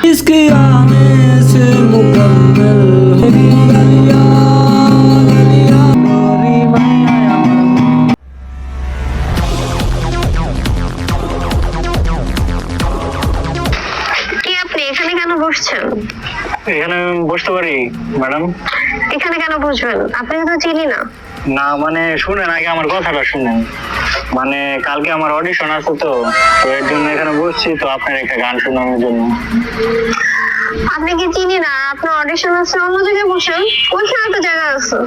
इसके आने से मुकम्मल होगी गलियां गलियां गोरी मैया কি আপনি এখানে কেন বসছেন? এখানে বসতে পারি ম্যাডাম? এখানে কেন বসবেন? আপনাকে তো চিনি না। না মানে শুনেন, আগে আমার কথাটা শুনেন। মানে কালকে আমার অডিশন আছে, তো এর জন্য এখানে বসছি, তো আপনার একটা গান শোনানোর জন্য। আপনি কি চিনি না? আপনার অডিশন আছে, অন্য জায়গায় বসেন, ওইখানে তো জায়গা আছে।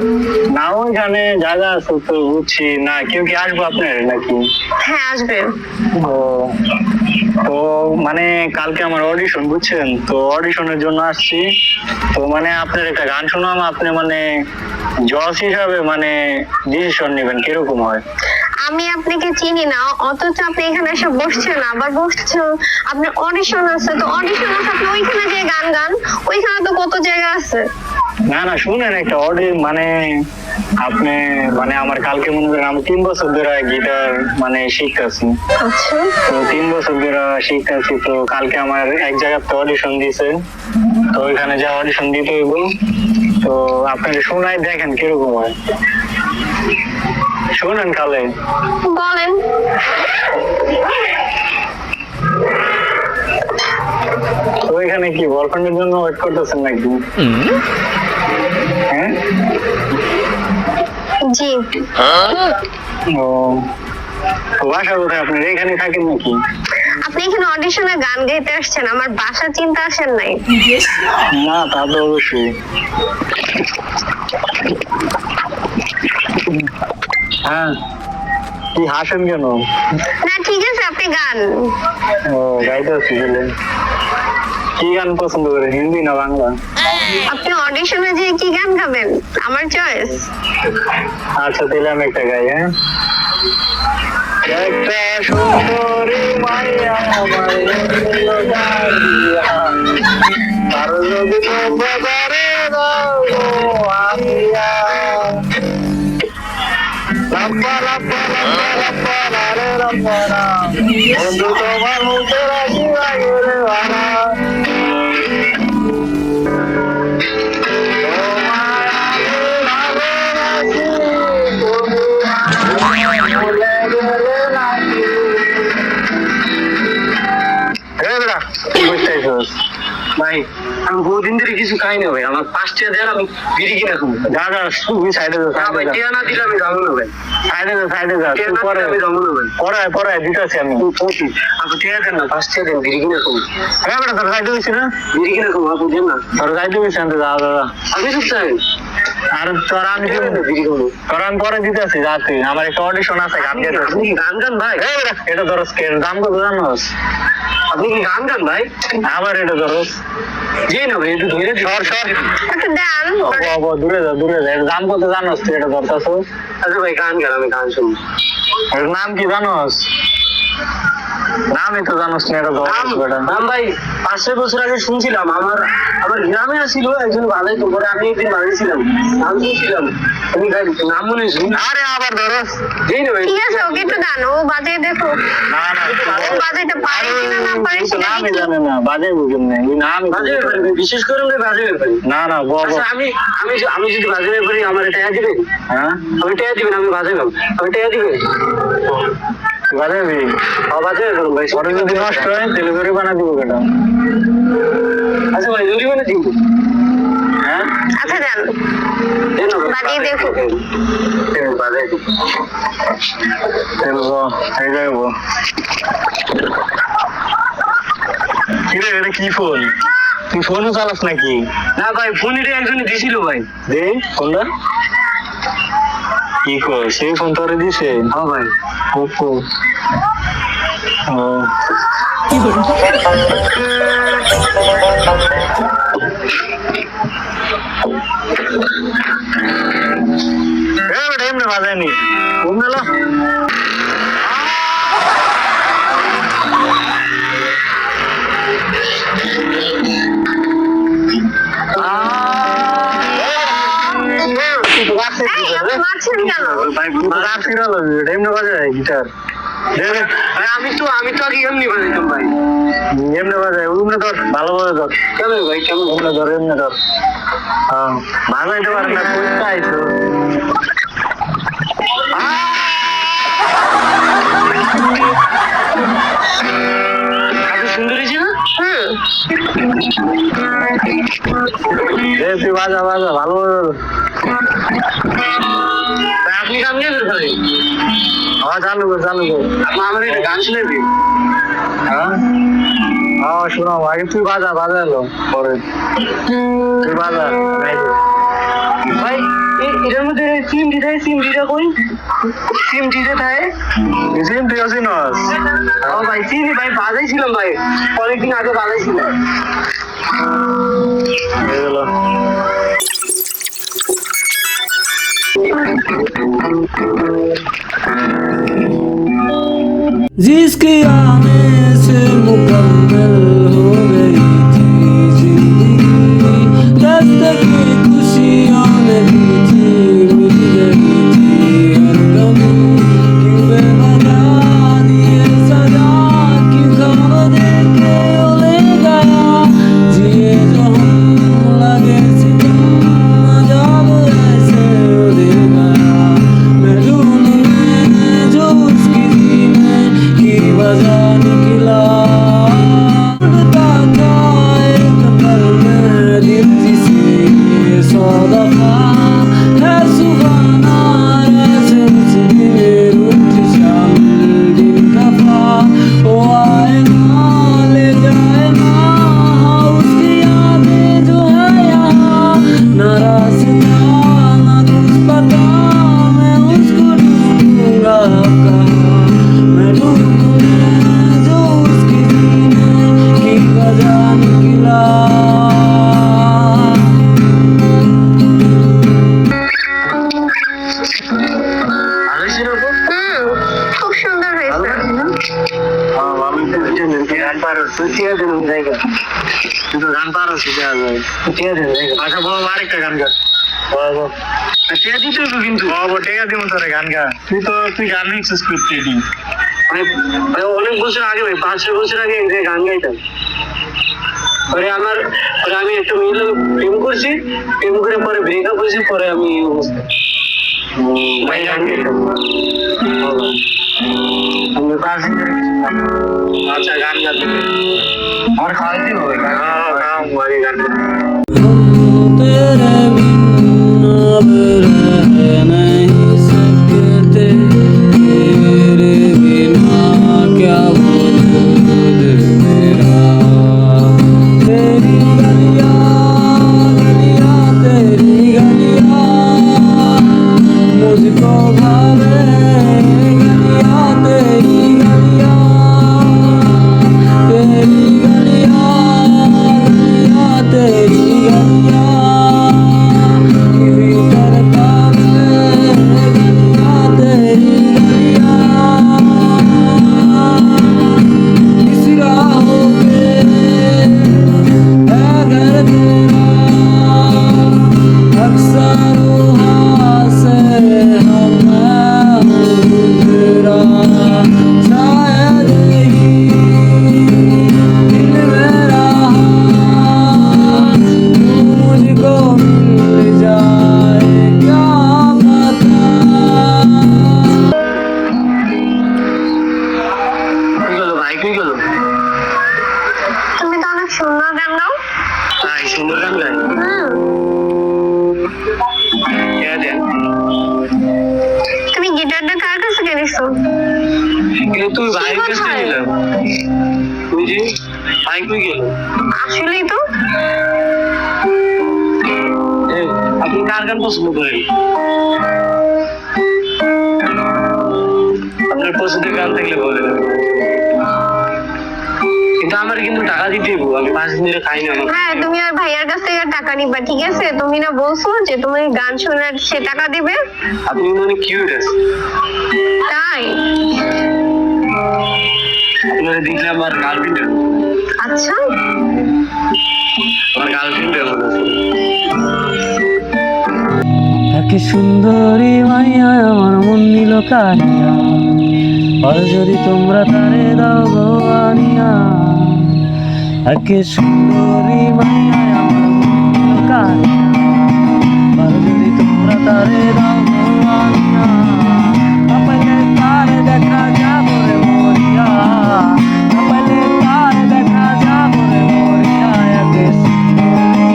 না ওইখানে জায়গা আছে তো বুঝছি না, কেউ কি আসবো আপনার নাকি? হ্যাঁ আসবে। ও তো মানে কালকে আমার অডিশন বুঝছেন, তো অডিশনের জন্য আসছি। তো মানে আপনার একটা গান শোনাম, আপনি মানে জজ হিসাবে মানে ডিসিশন নেবেন কিরকম হয়। আমি আপনাকে চিনি না, অথচ আপনি এখানে এসে বসছেন, আবার বসছেন। আপনার অডিশন আছে, তো অডিশন আছে, আপনি ওইখানে যে গান গান, ওইখানে তো কত জায়গা আছে। না না শুনেন, একটা মানে আপনি মানে আমার কালকে মনে করেন আমি 3 বছর ধরে গিটার মানে শিখতেছি। আচ্ছা, তো 3 বছর ধরে শিখতেছি, তো কালকে আমার এক জায়গাতে অডিশন দিছে, তো ওইখানে যা অডিশন দিতে হইব। তো আপনারা শোনাই দেখেন কিরকম হয়, শোনেন কালে। বলেন। তো এখানে কি বয়ফ্রেন্ডের জন্য ওয়েট করতেছেন নাকি? হ্যাঁ জি। ও তো বাসা কোথায় আপনার? এখানে থাকেন নাকি? আপনি এখানে অডিশনে গান গাইতে আসছেন, আমার বাসা চিন্তা আসেন নাই। না তা তো অবশ্যই। হ্যাঁ কি হাসেন কেন? না ঠিক আছে, আপনি গান। ও গাইতে আসছি বলে। কি গান পছন্দ করে, হিন্দি না বাংলা? আপনি অডিশনে যে কি গান গাবেন, আমার চয়েস। আচ্ছা তাহলে আমি একটা গাই। হ্যাঁ একটা সুন্দরী মাইয়া আমার মনে লাগিয়া, তার যদি বাজারে দাও আমিয়া, লাম্বা লাম্বা লাম্বা লাম্বা লারে লাম্বা না, বন্ধু তোমার মুখে রাখি গেলে বানা, ভাই আমি বহুদিন ধরে কিছু খাই না ভাই, আমার 5 টাকা দেন, আমি বিড়ি কিনে খাবো। দাদা তুমি সাইডে যাও, ভাই টিয়া না দিলে আমি যাবো না ভাই। সাইডে যাও তুই পরে আমি যাবো না ভাই, পরে দিতেছি আমি। আপনি টিয়া দেন না, 5 টাকা দেন, বিড়ি কিনে খাবো। হ্যাঁ বেটা তোর খাইতে দিচ্ছি না, বিড়ি কিনে খাবো, আপনি দেন না। তোর খাইতে দিচ্ছি আনতে যা দাদা, আমি চুপ চাই। আর তোর আমি বিড়ি খাবো, তোর আমি পরে দিতেছি রাতে, আমার একটা অডিশন আছে গান গাইতে। আপনি কি গান গান ভাই? হ্যাঁ বেটা এটা ধরো স্কেল দাম কত জানোস? আপনি কি গান গান ভাই? আবার এটা ধরো জি না ভাই, একটু ধরে সর একটা গান। দূরে যা, এর দাম কত জানোস তুই? এটা ধরতাছ। আচ্ছা ভাই গান গান, আমি গান শুনবো। এর নাম কি জানোস? নামই তো জানোস না, এটা নাম ভাই 5-6 বছর আগে শুনছিলাম, আমার গ্রামে আসছিল একজন ভালোই, তো পরে আমি একদিন বাড়িছিলাম, নাম শুনছিলাম, তুমি নাম মনে শুন। আরে আবার ধরস জি না ভাই, ঠিক আছে ওকে একটু গান, ও বাজে দেখো। না না ও বাজাইতে পারে কিনা না পারে সেটা নামই জানে না, বাজে বুঝেন না, এই নাম বাজে পারবে, বিশেষ করে আমি বাজে পারি না না আচ্ছা আমি যদি বাজে পারি আমার এটা দিবেন? হ্যাঁ আমি টাকা দিবেন, আমি বাজে গাব, আমি টাকা দিবেন বাজাবি? বাজে করুন ভাই, পরে যদি নষ্ট হয় তাহলে জরিমানা দিব কেন? আচ্ছা ভাই জরিমানা দিব। হ্যাঁ আচ্ছা গান বাজিয়ে দেখো। বাজে চলবো এই যাবো। কিরে এটা কি ফোন? তুই ফোনও চালাস নাকি? না ভাই ফোন এটা একজনে দিছিল ভাই। দে ফোনটা। কি কর, সেই ফোন তোরে দিছে? হ্যাঁ ভাই। ওপো। ও কি বলবো এমনি বাজায়নি ঘুম গেল। মারছেন কেন? গিটার আমি তো আগে এমনি বাজাইতাম ভাই। এমনি বাজাই এমনি ধর ভালো ভাবে ধর। কেমন ভাই কেমন? এমনি ধর এমনি ধর। হ্যাঁ বাজাইতে পারেন না কইতে আইছো। সুন্দরী ছিল তুই বাজা বাজা ভালো আপনি গান গাইবেন ভাই আমার চালু কর আমার একটা গান শুনেবি হ্যাঁ শোনাও আগে তুই বাজা এলো পরে তুই বাজা ভাই এটার মধ্যে সিম দিতে কই সিম দিতে থাকে সিম তুই আসি না ভাই চিনি ভাই বাজাইছিলাম ভাই অনেকদিন আগে বাজাইছিলাম जिसकी आने से मुकम्मल हो गई थी जिंदगी दस्तके खुशियों ने दी थी मिल गई थी हर कमी क्यों बेवजह दिए सजा की खबर दे के उले गया जिए जो हम लगे सितम अजब ऐसे उधर गया मैं ढूंढने जो उसकी जीने की वजह निकला उड़ता था एक पल में दिल जिसे सौ दफा है सुहाना ऐसे उसने रुठ शामिल दिल दफा वो आए ना ले जाए ना उसकी यादें जो है यहाँ ना रास्ता ना कुछ पता मैं उसको ढूंढूंगा कहाँ मैं ढूंढूंगा जो उसकी जीने की वजह निकला খুব সুন্দর হয়েছে। আচ্ছা বড় আরেকটা গান গা টিয়া দিতে কিন্তু টিয়া দিব তোরে গান গা তুই গান লিখছিস করতে মানে অনেক বছর আগে ভাই 5-6 বছর আগে গান গাইতাম পরে আমি একটা মেয়ে প্রেম করছি প্রেম করে পরে ব্রেকআপ হয়েছে পরে আমি ভাই গান গাইতাম আচ্ছা গান গাইতে আমার খাওয়াইতে হবে গান हम तेरे बिन अब रह नहीं सकते तेरे बिना क्या वजूद मेरा तेरी गलियां तेरी गलियां मुझको भावे गलियां तेरी गलियां तेरी गलियां तेरी गलियां यूं करता मैं गलियां तेरी गलियां किस राहों पे है घर तेरा अक्सर वहाँ से हम गुजरा शायद ही दिल मेरा मुझको मिल जाए क्या पता ভাই কি গেল তুমি তো অনেক সুন্দর গান গাও। ভাই সুন্দর গান গাই তুমি গিটারটা কার কাছে কিনেছো? তুই ভাই কাছে নিলাম তুই যে ভাই কই গেল আসলেই তো আপনি কার গান পছন্দ করেন আপনার পছন্দের গান থাকলে বলেন কিন্তু আমার কিন্তু টাকা দিতে হইব আমি 5 দিন ধরে খাই না হ্যাঁ তুমি আর ভাইয়ার কাছ থেকে টাকা নিবা ঠিক আছে তুমি না বলছো যে তুমি গান শোনার সে টাকা দিবে আপনি মানে কিউট আছে তাই আপনারা দেখলে আমার গার্লফ্রেন্ড আচ্ছা আমার গার্লফ্রেন্ড এক সুন্দরী মাইয়া আমার মন নিল কাহিয়া আর যদি তোমরা তারে দাও গো আনিয়া একে সুন্দরী মাইয়া আমার মন কাড়িয়া আর যদি তোমরা তারে দাও গো আনিয়া আপনে তারে দেখা যাবো রে মরিয়া আপনে তারে দেখা যাবো রে মরিয়া একে সুন্দরী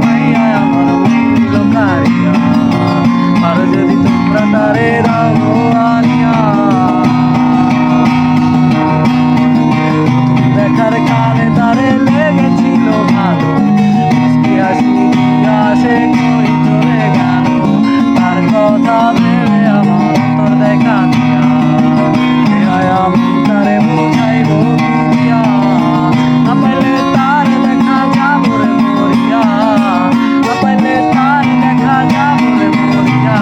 মাইয়া আমার মন কাড়িয়া আর যদি তোমরা তারে দাও গো আনিয়া দেখার কালে তারে লেগেছিল ভালো মুস্কি হাসি আসে কই চলে গেল তার কথা ভেবে আমার অন্তর দেখা দিয়া আমি তারে বোঝাইব কি দিয়া না পাইলে তার দেখা যাবো রে মরিয়া না পাইলে তার দেখা যাবো রে মরিয়া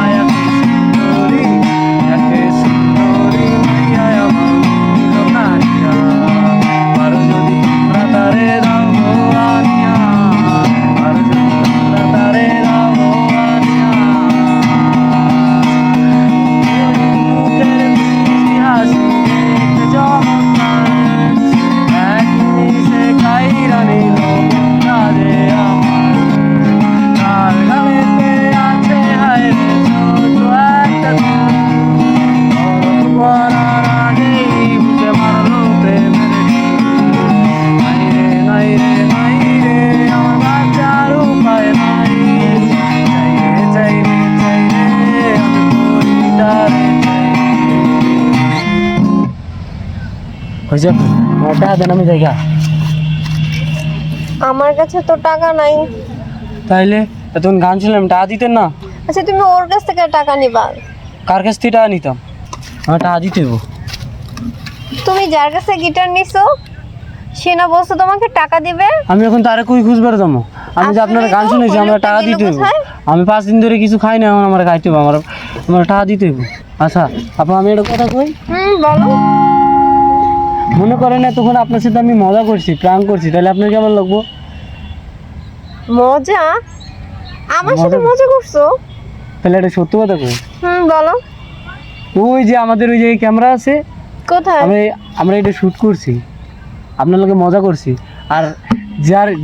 একে সুন্দরী মাইয়া আমার মন কাড়িয়া আর যদি তোমরা তারে দাও গো আনিয়া আর যদি তোমরা তারে দাও গো আনিয়া মুখের মিষ্টি হাসি দেখতে চমৎকার এক নিশে কাইরা নিল মনটা যে আমার তার গালেতে আছে হায় রে ছোট একটা ফুল বরফ পড়ার আগেই বুকে মারলো প্রেমের নাই রে আমার বাঁচার উপায় নাই চাই রে আমি করি তারে হয়েছে মোটা দেন আমি জায়গা আমার কাছে তো টাকা নাই। তাইলে তখন গান ছিলাম টাকা দিতেন না আচ্ছা তুমি ওর কাছ থেকে টাকা নিবা? কার কাছ থেকে টাকা নিতাম আমার টাকা দিতে হবো তুমি যার কাছে গিটার নিছো সে না বলছো তোমাকে টাকা দিবে? আমি এখন তারে কই খুঁজবার যাবো আমি যে আপনার গান শুনেছি আমরা টাকা দিতে হইব আমি 5 দিন ধরে কিছু খাই না এখন আমার খাইতে হইব আমার টাকা দিতে হইব আচ্ছা আপা আমি একটা কথা কই বলো। মনে করেন না তখন আপনার সাথে আমি মজা করছি প্র্যাঙ্ক করছি তাহলে আপনার কেমন লাগবো? মজা? আমার সাথে মজা করছো? তাহলে এটা সত্যি কথা কই বলো। ওই যে আমাদের ওই যে ক্যামেরা আছে কোথায়? আমরা এটা শুট করছি আপনার লগে মজা করছি আর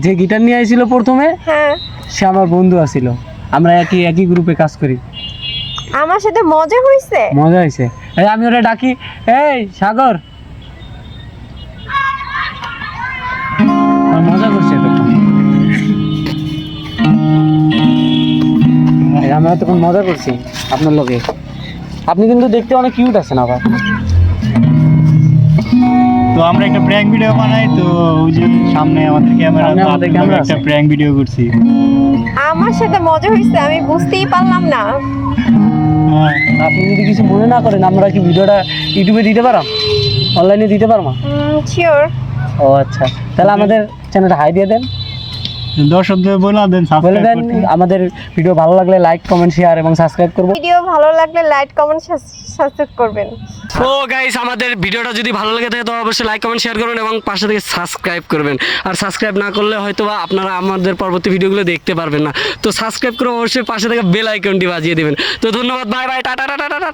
যে গিটার নিয়ে আইছিল প্রথমে হ্যাঁ সে আমার বন্ধু আছিল আমরা একই গ্রুপে কাজ করি আমার সাথে মজা হইছে? মজা হয়েছে এই আমি ওরা ডাকি এই সাগর আর মজা করছে তখন আমরা তখন মজা করছি আপনার লগে আপনি কিন্তু দেখতে অনেক কিউট আছেন আবার তো আমরা একটা প্র্যাঙ্ক ভিডিও বানাই তো ওই যে সামনে আমাদের ক্যামেরা একটা প্র্যাঙ্ক ভিডিও করছি আমার সাথে মজা হইছে আমি বুঝতেই পারলাম না। আপনি যদি কিছু মনে না করেন আমরা কি ভিডিওটা ইউটিউবে দিতে পারাম অনলাইনে দিতে পারবো? শিওর। ও আচ্ছা তাহলে আমাদের চ্যানেলটা হাই দিয়ে দেন দর্শকদের বলে দেন আমাদের ভিডিও ভালো লাগলে লাইক কমেন্ট শেয়ার এবং সাবস্ক্রাইব করব ভিডিও ভালো লাগলে লাইক কমেন্ট সাবস্ক্রাইব করবেন। ও গাইস আমাদের ভিডিওটা যদি ভালো লাগে থাকে তো অবশ্যই লাইক কমেন্ট শেয়ার করবেন এবং পাশে থেকে সাবস্ক্রাইব করবেন আর সাবস্ক্রাইব না করলে হয়তো বা আপনারা আমাদের পরবর্তী ভিডিওগুলো দেখতে পারবেন না তো সাবস্ক্রাইব করে অবশ্যই পাশে থেকে বেল আইকনটি বাজিয়ে দিবেন তো ধন্যবাদ bye bye tata tata tata